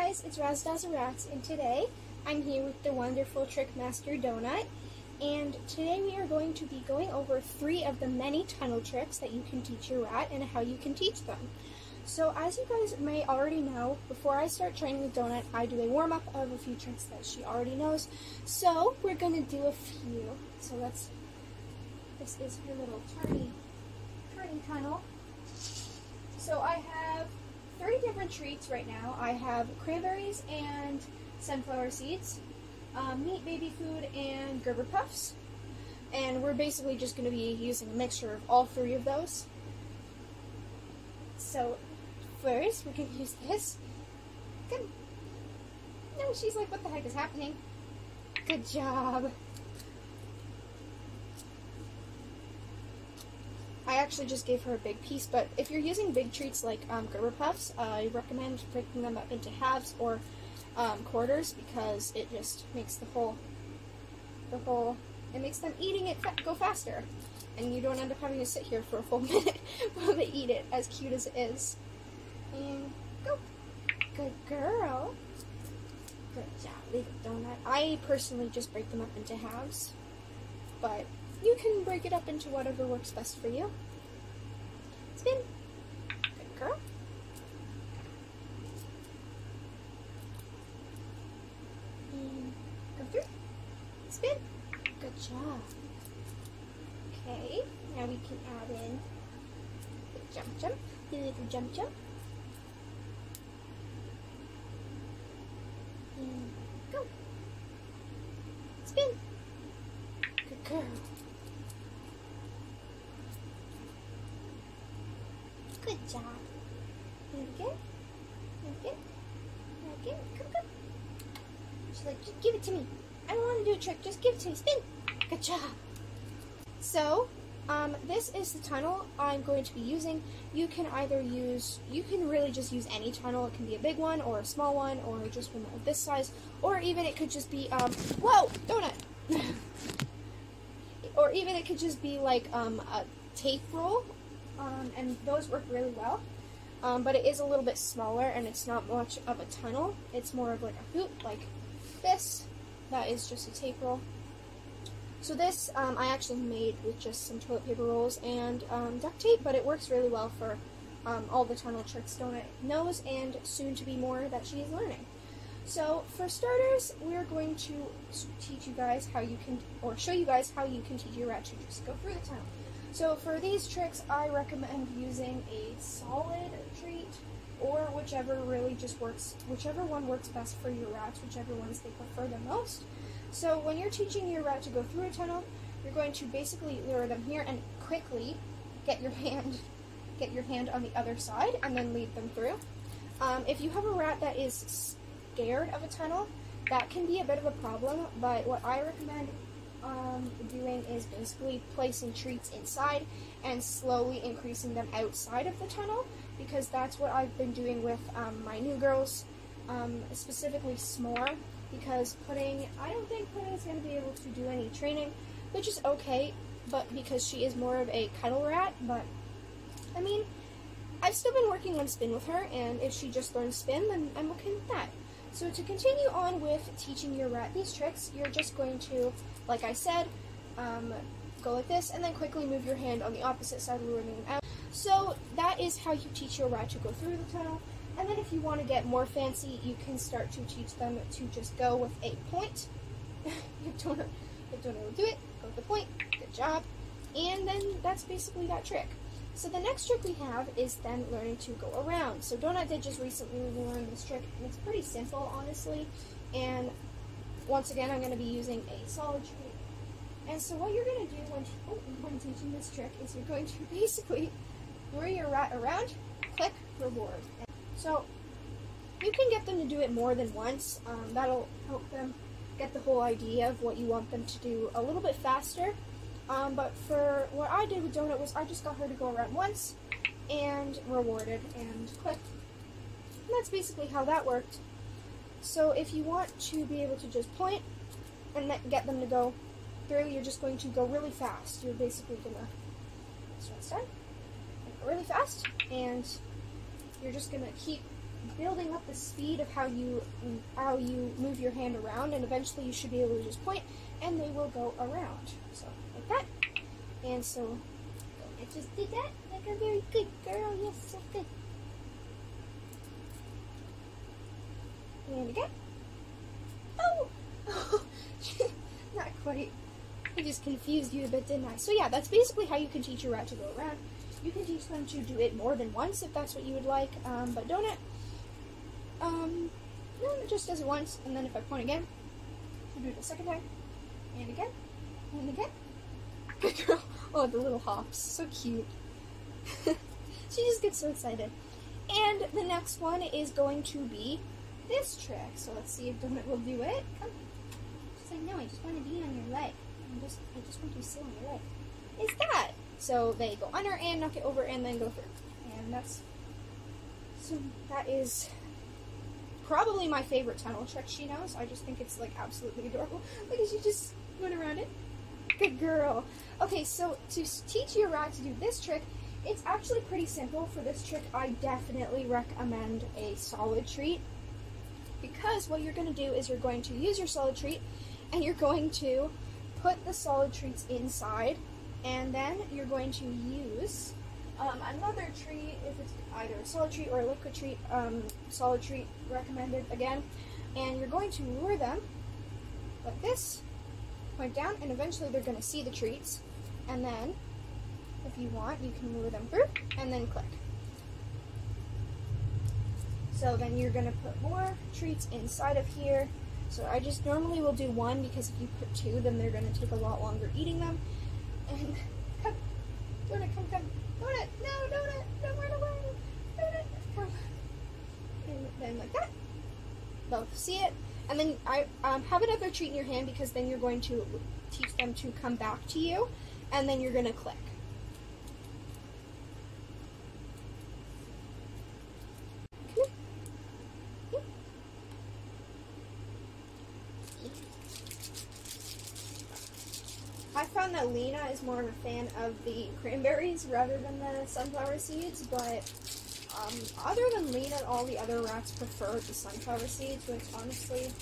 guys, it's Razzle Rats, and today I'm here with the wonderful Trick Master Donut, and today we are going to be going over 3 of the many tunnel tricks that you can teach your rat and how you can teach them. So as you guys may already know, before I start training with Donut, I do a warm-up of a few tricks that she already knows. So we're going to do a few. So this is her little turning tunnel. So I have 3 different treats right now. I have cranberries and sunflower seeds, meat baby food, and Gerber puffs. And we're basically just going to be using a mixture of all 3 of those. So first, we're going to use this. Good. No, she's like, what the heck is happening? Good job. I actually just gave her a big piece, but if you're using big treats like Gerber puffs, I recommend breaking them up into halves or quarters, because it just makes it makes them eating it go faster, and you don't end up having to sit here for a full minute while they eat it, as cute as it is. And go. Good girl. Good job, little donut. I personally just break them up into halves, but you can break it up into whatever works best for you. Spin. Good girl. And go through. Spin. Good job. Okay, now we can add in the jump, the little jump. And go. Spin. Good girl. Good job. And again. Come. She's like, just give it to me. I don't want to do a trick. Just give it to me. Spin. Good job. So, this is the tunnel I'm going to be using. You can really just use any tunnel. It can be a big one, or a small one, or just one of this size, or even it could just be, whoa, donut! Or even it could just be like, a tape roll, and those work really well. But it is a little bit smaller, and it's not much of a tunnel. It's more of like a hoop, like this. That is just a tape roll. So this, I actually made with just some toilet paper rolls and duct tape, but it works really well for all the tunnel tricks Donut knows, and soon to be more that she is learning. So for starters, we're going to teach you guys how you can, or show you guys how you can teach your rat to just go through the tunnel. So for these tricks, I recommend using a solid treat, or whichever one works best for your rats, whichever ones they prefer the most. So when you're teaching your rat to go through a tunnel, you're going to basically lure them here and quickly get your hand on the other side and then lead them through. If you have a rat that is scared of a tunnel, that can be a bit of a problem, but what I recommend doing is basically placing treats inside and slowly increasing them outside of the tunnel, because that's what I've been doing with my new girls, specifically S'more, because I don't think Pudding is going to be able to do any training, which is okay, but because she is more of a cuddle rat. But I mean, I've still been working on spin with her, and if she just learns spin, then I'm okay with that. So to continue on with teaching your rat these tricks, you're just going to, like I said, go like this, and then quickly move your hand on the opposite side, luring them out. So that is how you teach your rat to go through the tunnel. And then if you want to get more fancy, you can start to teach them to just go with a point. You don't know how to do it, go with the point, good job. And then that's basically that trick. So the next trick we have is then learning to go around. So Donut did just recently learn this trick, and it's pretty simple, honestly. And once again, I'm going to be using a solid treat. And so what you're going to do when teaching this trick is you're going to basically lure your rat around, click, reward. So you can get them to do it more than once. That'll help them get the whole idea of what you want them to do a little bit faster. But for what I did with Donut was I just got her to go around once and rewarded and clicked. And that's basically how that worked. So if you want to be able to just point and get them to go through, you're just going to go really fast. You're basically going to start really fast, and you're just going to keep building up the speed of how you move your hand around, and eventually you should be able to just point and they will go around. So like that. And so I just did that like a very good girl. Yes, so good. And again. Oh! Not quite. I just confused you a bit, didn't I? So yeah, that's basically how you can teach your rat to go around. You can teach them to do it more than once if that's what you would like, but donut, no, it just does it once, and then if I point again, I'll do it a second time, and again, and again. Good girl. Oh, the little hops, so cute. She just gets so excited. And the next one is going to be this trick. So let's see if Donut will do it. Come. She's like, no, I just want to be on your leg. I just want to sit on your leg. Is that? So they go under and knock it over and then go through. And that is probably my favorite tunnel trick she knows. I just think it's like absolutely adorable. Look at she just went around it. Good girl. Okay, so to teach your rat to do this trick, it's actually pretty simple. For this trick, I definitely recommend a solid treat, because what you're going to do is you're going to use your solid treat and you're going to put the solid treats inside, and then you're going to use another treat, if it's either a solid treat or a liquid treat. Solid treat recommended again, and you're going to lure them like this, point down, and eventually they're going to see the treats, and then if you want you can lure them through and then click. So then you're going to put more treats inside of here. So I just normally will do one, because if you put two, then they're going to take a lot longer eating them. And come, Donut, come, Donut, no, Donut, don't run away, Donut, come. And then like that, they'll see it. And then I have another treat in your hand, because then you're going to teach them to come back to you, and then you're going to click. I found that Lena is more of a fan of the cranberries rather than the sunflower seeds, but other than Lena, all the other rats prefer the sunflower seeds, which honestly,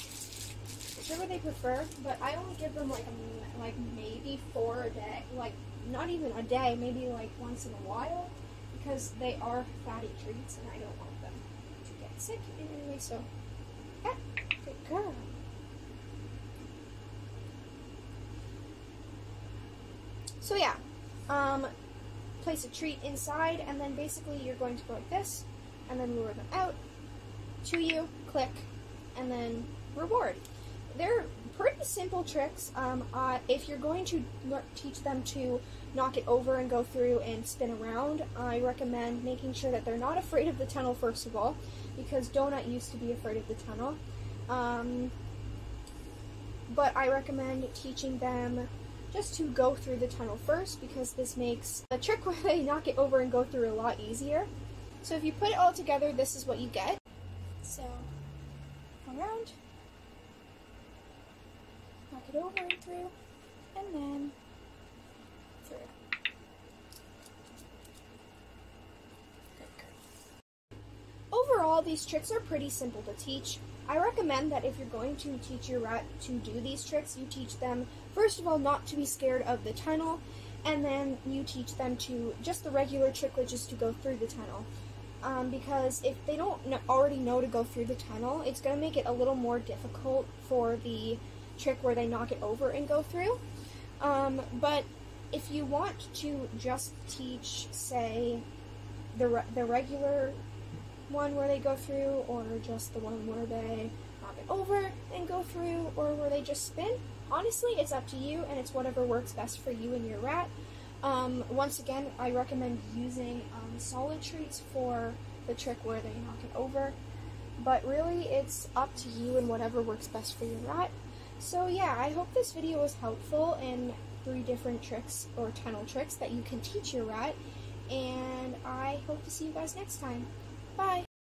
whichever they prefer, but I only give them like maybe 4 a day, like not even a day, maybe like once in a while, because they are fatty treats and I don't want them to get sick in any way. So, yeah, good girl. So yeah, place a treat inside, and then basically you're going to go like this, and then lure them out to you, click, and then reward. They're pretty simple tricks. If you're going to teach them to knock it over and go through and spin around, I recommend making sure that they're not afraid of the tunnel first of all, because Donut used to be afraid of the tunnel. But I recommend teaching them just to go through the tunnel first, because this makes a trick where they knock it over and go through a lot easier. So if you put it all together, this is what you get. So, around, knock it over and through, and then through. Good. Overall, these tricks are pretty simple to teach. I recommend that if you're going to teach your rat to do these tricks, you teach them, first of all, not to be scared of the tunnel, and then you teach them to just the regular trick, which is to go through the tunnel. Because if they don't already know to go through the tunnel, it's going to make it a little more difficult for the trick where they knock it over and go through. But if you want to just teach, say, the regular one where they go through, or just the one where they knock it over and go through, or where they just spin, honestly, it's up to you, and it's whatever works best for you and your rat. Once again, I recommend using solid treats for the trick where they knock it over, but really it's up to you and whatever works best for your rat. So yeah, I hope this video was helpful in 3 different tricks or tunnel tricks that you can teach your rat, and I hope to see you guys next time. Bye!